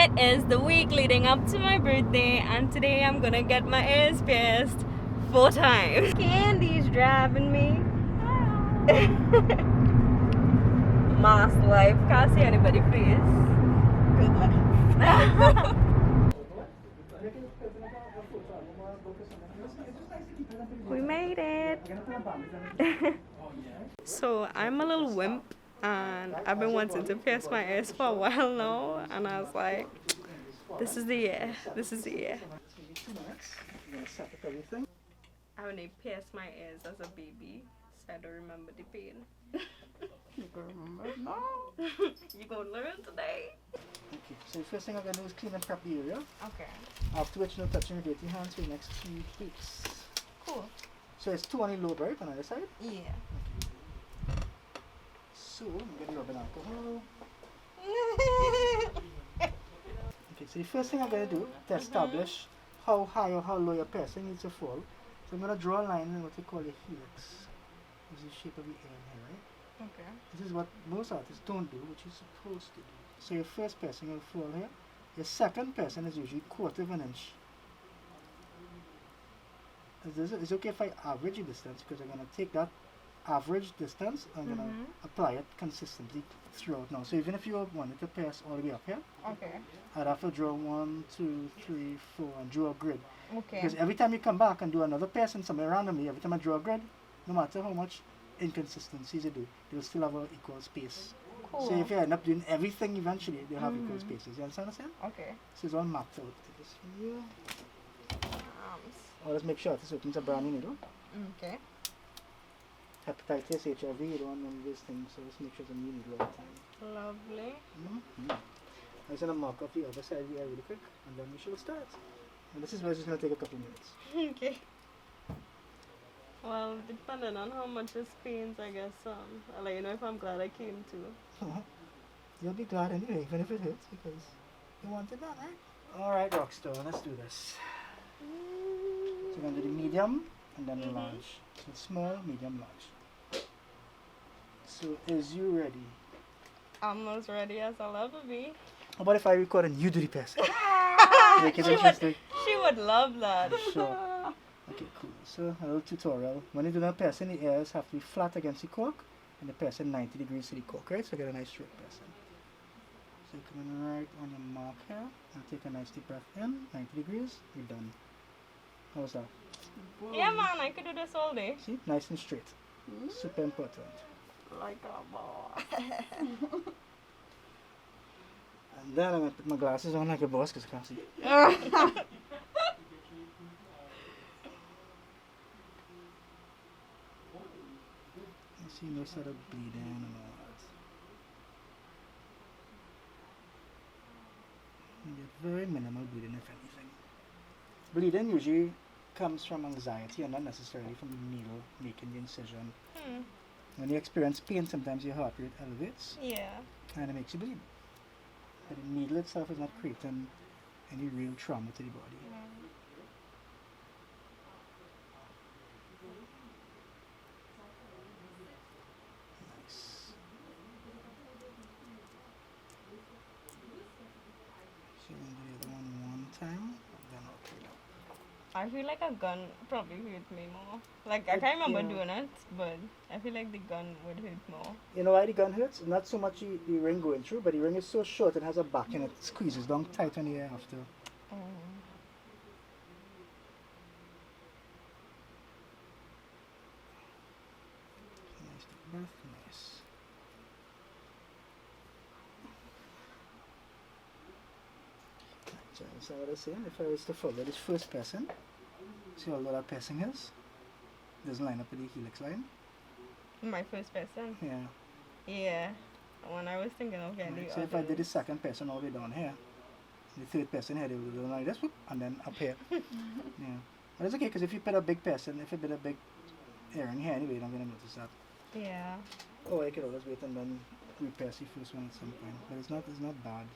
It is the week leading up to my birthday, and today I'm gonna get my ears pierced 4 times. Candy's driving me. Mass life. Can't see anybody, please. Good luck. We made it. So I'm a little wimp, and I've been wanting to pierce my ears for a while now, and I was like, this is the year. This is the year. I only pierced my ears as a baby, so I don't remember the pain. You can remember it now. You gonna learn today? Okay, so the first thing I'm going to do is clean and prep the area. Okay. After which, no touching your dirty hands for the next 2 weeks. Cool. So it's 2 on the low right on either side? Yeah. So, I'm going to rub in alcohol. Okay, so the first thing I'm going to do to establish how high or how low your piercing needs to fall. So I'm going to draw a line in what we call a helix. This is the shape of the ear here, right? Okay. This is what most artists don't do, which you're supposed to do. So your first piercing will fall here. Your second piercing is usually 1/4 of an inch. It's okay if I average the distance, because I'm going to take that average distance and I'm going to apply it consistently throughout now. So even if you wanted to pierce all the way up here, Okay. I'd have to draw 1, 2, 3, 4 and draw a grid. Okay. Because every time you come back and do another piercing somewhere randomly, every time I draw a grid, no matter how much inconsistencies you do, you'll still have an equal space. Cool. So if you end up doing everything eventually, they'll have equal spaces. You understand what I'm saying? Okay. So it's all mapped out. Take this from here. Let's make sure this opens a brand new needle. Okay. Hepatitis, HIV, you don't want none of these things, so let's make sure it's a new needle all the time. Lovely. I'm just going to mark off the other side of the ear really quick, and then we shall start. And this is where it's just going to take a couple of minutes. Okay. Well, depending on how much this pains, I guess, I'll let you know if I'm glad I came too. You'll be glad anyway, even if it hurts, because you want it done, right? Alright, Rockstar, let's do this. So we're going to do the medium and then the large. So small, medium, large. So is you ready? I'm as ready as I'll ever be. How about if I record and you do the piercing? Make it interesting. She would love that. Sure. Okay, cool. So a little tutorial. When you do the piercing, the ears have to be flat against the cork and the piercing 90 degrees to the cork, right? So get a nice straight piercing. So come in right on your mark here and take a nice deep breath in, 90 degrees, you're done. How's that? Yeah, man, I could do this all day. See? Nice and straight. Super important. Like a boss. And then I'm going to put my glasses on like a boss because I can't see. You see no sort of bleeding and all that. You get very minimal bleeding if anything. Bleeding usually comes from anxiety and not necessarily from the needle making the incision. When you experience pain, sometimes your heart rate elevates Yeah. and it makes you bleed. But the needle itself is not creating any real trauma to the body. Nice. So we're going to do the other one time, then I'll clean up. I feel like a gun probably hurt me more. Like, I can't remember doing it, but I feel like the gun would hurt more. You know why the gun hurts? Not so much the ring going through, but the ring is so short and has a back and it squeezes down tight on the ear after. Nice deep breath, nice. So that's what I was saying. If I was to follow this first person, see how low that piercing is? Doesn't line up with the helix line. My first person? Yeah. Yeah. When I was thinking of getting Right. the So if I others. did the second person all the way down here, the third person here, they will go like this, whoop, and then up here. Yeah. But it's okay, because if you put a big person, if you put a big earring here anyway, you're not going to notice that. Yeah. Oh, I could always wait and then repierce the first one at some point. But it's not bad.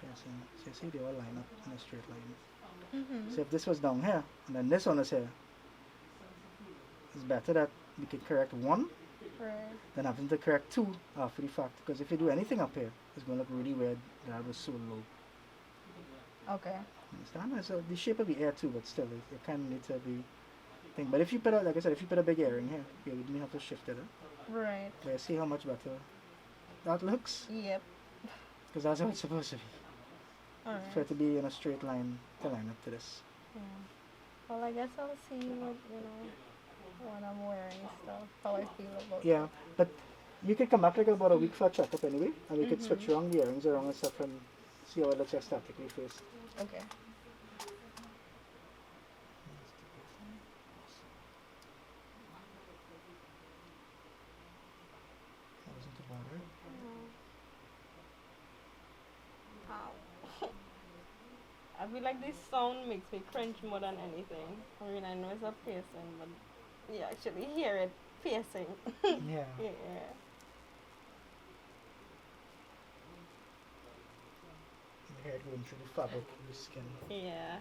Piercing. So you see they all line up in a straight line. So if this was down here, and then this one is here, it's better that we could correct one Right. Then having to correct 2 after the fact. Because if you do anything up here, it's going to look really weird. That was so low. Okay. Understand? So the shape of the air too, but still, it kind of needs to be thing. But if you put a, like I said, if you put a big earring here, you may have to shift it. Right. But see how much better that looks? Yep. Because that's how it's supposed to be. Alright. For it to be in a straight line to line up to this. Yeah. Well, I guess I'll see what, when I'm wearing stuff, how I feel about it. Yeah, but you could come back like about a week for a checkup anyway, and we could switch around the earrings around and stuff and see how it looks aesthetically first. Okay. That wasn't too bad, right? Ow. I feel like this sound makes me cringe more than anything. I mean, I know it's a piercing, but you actually hear it piercing. Yeah. Yeah. The hair going through the fabric of the skin. Yeah.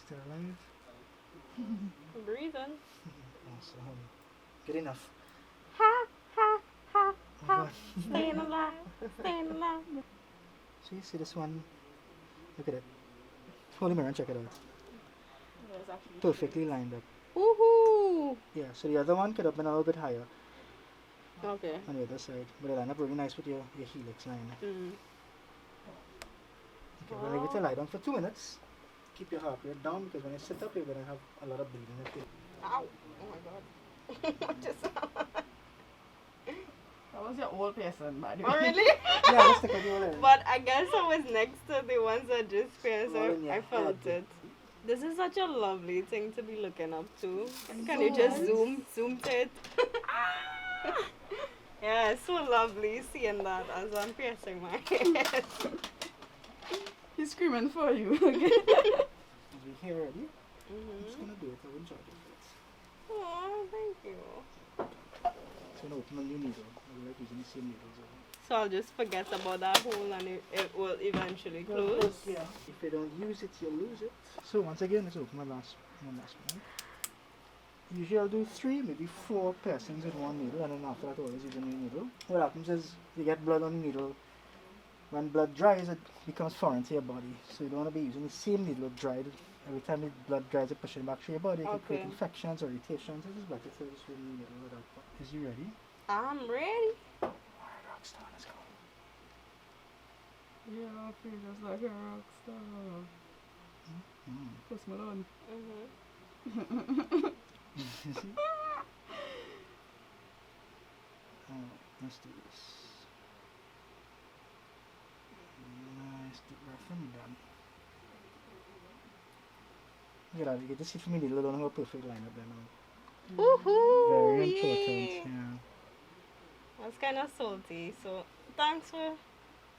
Still alive? Breathing. Awesome. Good enough. Ha, ha, ha, Oh ha. God. Staying alive. Staying alive. So you see this one? Look at it. Hold the mirror and check it out. There's actually Perfectly lined up. Woohoo! Yeah, so the other one could have been a little bit higher Okay. on the other side. But it lined up really nice with your helix line. Mm. Okay, we'll leave it to lie down for 2 minutes. Keep your heart rate down because when you sit up, you're going to have a lot of bleeding. Okay. Ow! Oh my god. What just happened? That was your old person, by the way. Oh really? Yeah, let's take a view. But I guess I was next to the ones that just pierced, All so in your I felt head. it. This is such a lovely thing to be looking up to. Can you just zoom to it? Yeah, it's so lovely seeing that as I'm piercing my head. He's screaming for you. As we here already, I'm just Mm-hmm. going to do it. I will enjoy it. Oh, thank you. So I'm going to open a new needle. I like using the same needles. So I'll just forget about that hole and it will eventually close. Yeah. If you don't use it, you'll lose it. So once again, let's open one last one. Usually I'll do 3, maybe 4 piercings with one needle, and then after that always use a new needle. What happens is you get blood on the needle. When blood dries, it becomes foreign to your body. So you don't want to be using the same needle dried. Every time the blood dries, it pushes it back through your body. It can create Okay. infections or irritations. It's just better to just use a new needle without that. Is you ready? I'm ready. Alright, rockstar, let's go. Yeah, I feel just like a rock star. Post Malone. Mm-hmm. Let's do this. Nice, rough and done. Look at that, you get to see from me needle, I don't have a perfect line up there now. Woohoo! Very important, Yay. yeah. That's kind of salty. So thanks for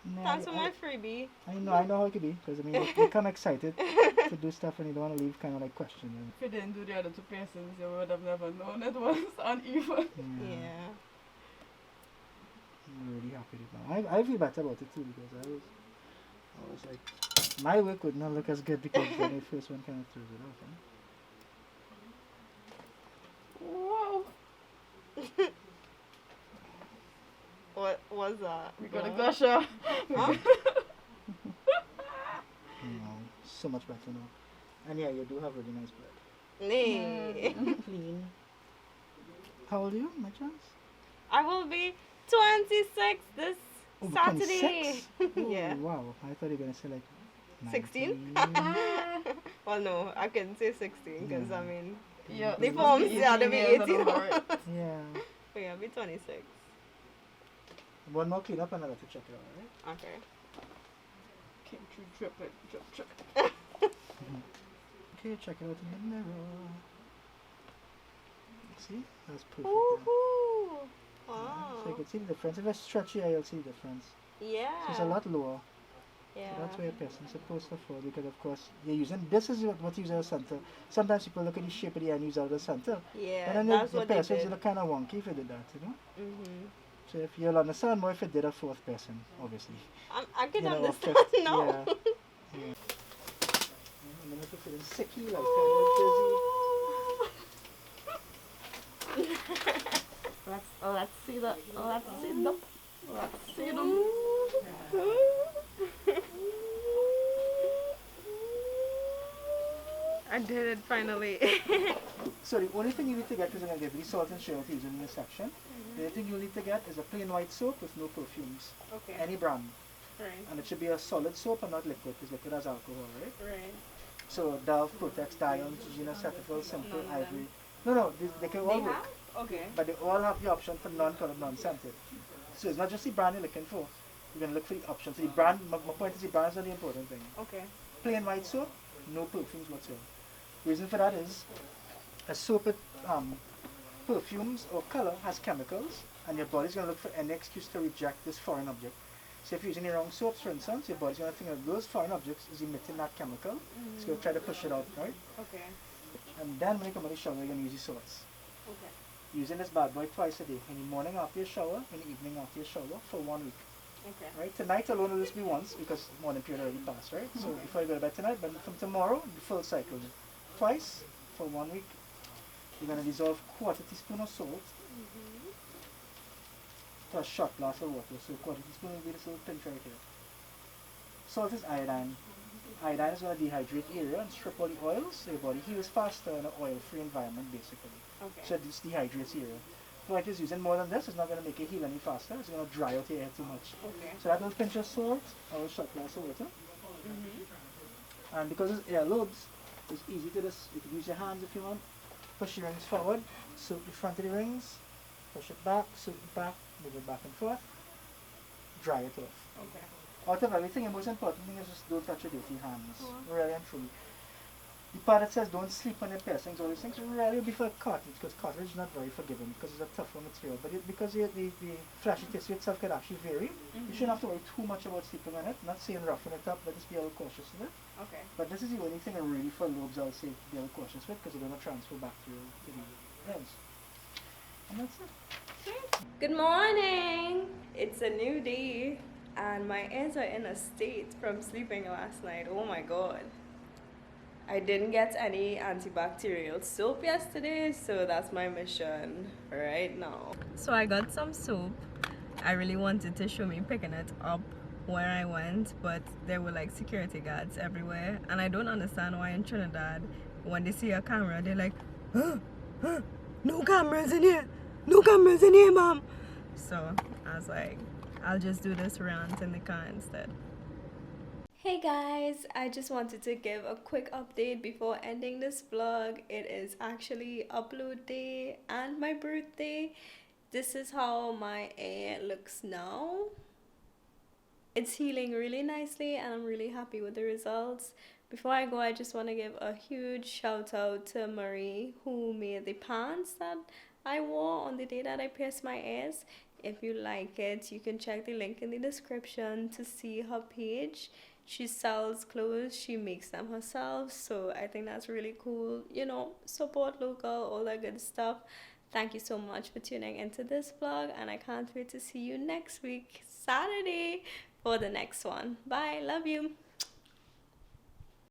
No, my freebie. I know how it could be, because I mean, you come excited to do stuff and you don't want to leave kind of like questioning. If you didn't do the other 2 piercings, you would have never known it was uneven. Yeah. I'm really happy with it now. I feel better about it too, because I was like, my work would not look as good because when the first one kind of throws it off. Whoa! What was that? We got a Blood? gusher. Huh? So much better now. And yeah, you do have really nice blood. Nee. Clean. How old are you, my chance? I will be 26 this Oh, Saturday. 26? Oh, Yeah. wow. I thought you were going to say like 16? 19. Well, no, I can say 16 because I mean, Yeah, the forms, yeah, they be 18. Yeah. But yeah, I'll be 26. One more clean up and I'll have to check it out, right? Okay. Came through dripping, drip. Okay, check it out in the mirror. See? That's perfect. Woohoo! So Wow. you can see the difference. If I stretch your eye, you'll see the difference. Yeah. So it's a lot lower. Yeah. So that's where your piercing is supposed to fall, because of course you're using, this is what you use as a center. Sometimes people look at the shape of the eye and use it as a center. Yeah, And then that's the what they piercings did. look kind of wonky if you did that, you know? Mm-hmm. So if you'll understand more if it did a fourth person, obviously. I can Or understand fifth. now. Yeah. Yeah. And then if you're feeling sicky, like kind of dizzy. Let's see the let's see them. I did it finally. So the only thing you need to get, because I'm going to give you salt and sugar to use in this section, the only thing you need to get is a plain white soap with no perfumes. Okay. Any brand. Right. And it should be a solid soap and not liquid, because liquid has alcohol, right? Right. So Dove, Protex, Dion, Gina, Cetaphil, Simple, None of them. Ivory. No, they can all They work. have? Okay. But they all have the option for non-colored, non-scented. So it's not just the brand you're looking for. You're going to look for the option. So the brand, my point is the brand is not the important thing. Okay. Plain white soap, no perfumes whatsoever. Reason for that is a soap with perfumes or color has chemicals, and your body's going to look for any excuse to reject this foreign object. So if you're using the wrong soaps, for instance, your body's going to think that those foreign objects is emitting that chemical. It's going to try to push it out, right? Okay. And then when you come out of the shower, you're going to use your salts. Okay. Using this bad boy twice a day, in the morning after your shower, in the evening after your shower, for 1 week. Okay. Right? Tonight alone will just be once, because morning period already passed, right? So before you go to bed tonight, but from tomorrow, the full cycle. Twice for 1 week. You're going to dissolve quarter teaspoon of salt to a shot glass of water. So quarter teaspoon will be this little pinch right here. Salt is iodine. Iodine is going to dehydrate the area and strip all the oils, so your body heals faster in an oil-free environment, basically. Okay. So this dehydrates the area. So if it's using more than this, it's not going to make it heal any faster. It's going to dry out your hair too much. Okay. So that little pinch of salt or a shot glass of water. And because it's earlobes, it's easy to just, you can use your hands if you want. Push your rings forward, soak the front of the rings, push it back, soak it back, move it back and forth, dry it off. Okay. Out of everything, the most important thing is just don't touch your dirty hands. Really and truly. The part that says don't sleep on your piercings, all these things really be for cartilage, because cartilage is not very forgiving because it's a tougher material. But because the fleshy tissue itself can actually vary, you shouldn't have to worry too much about sleeping on it. Not saying roughen it up, but just be a little cautious with it. Okay. But this is the only thing I really for lobes I'll say be a little cautious with, because they're going to transfer bacteria to the ends. And that's it. Good morning. It's a new day, and my ears are in a state from sleeping last night. Oh my god. I didn't get any antibacterial soap yesterday, so that's my mission right now. So I got some soap. I really wanted to show me picking it up where I went, but there were like security guards everywhere, and I don't understand why in Trinidad when they see a camera they're like, no cameras in here, no cameras in here, ma'am. So I was like, I'll just do this rant in the car instead. Hey guys, I just wanted to give a quick update before ending this vlog. It is actually upload day and my birthday. This is how my hair looks now. It's healing really nicely and I'm really happy with the results. Before I go, I just want to give a huge shout out to Marie, who made the pants that I wore on the day that I pierced my ears. If you like it, you can check the link in the description to see her page. She sells clothes, she makes them herself, so I think that's really cool. You know, support local, all that good stuff. Thank you so much for tuning into this vlog, and I can't wait to see you next week, Saturday, for the next one. Bye, love you.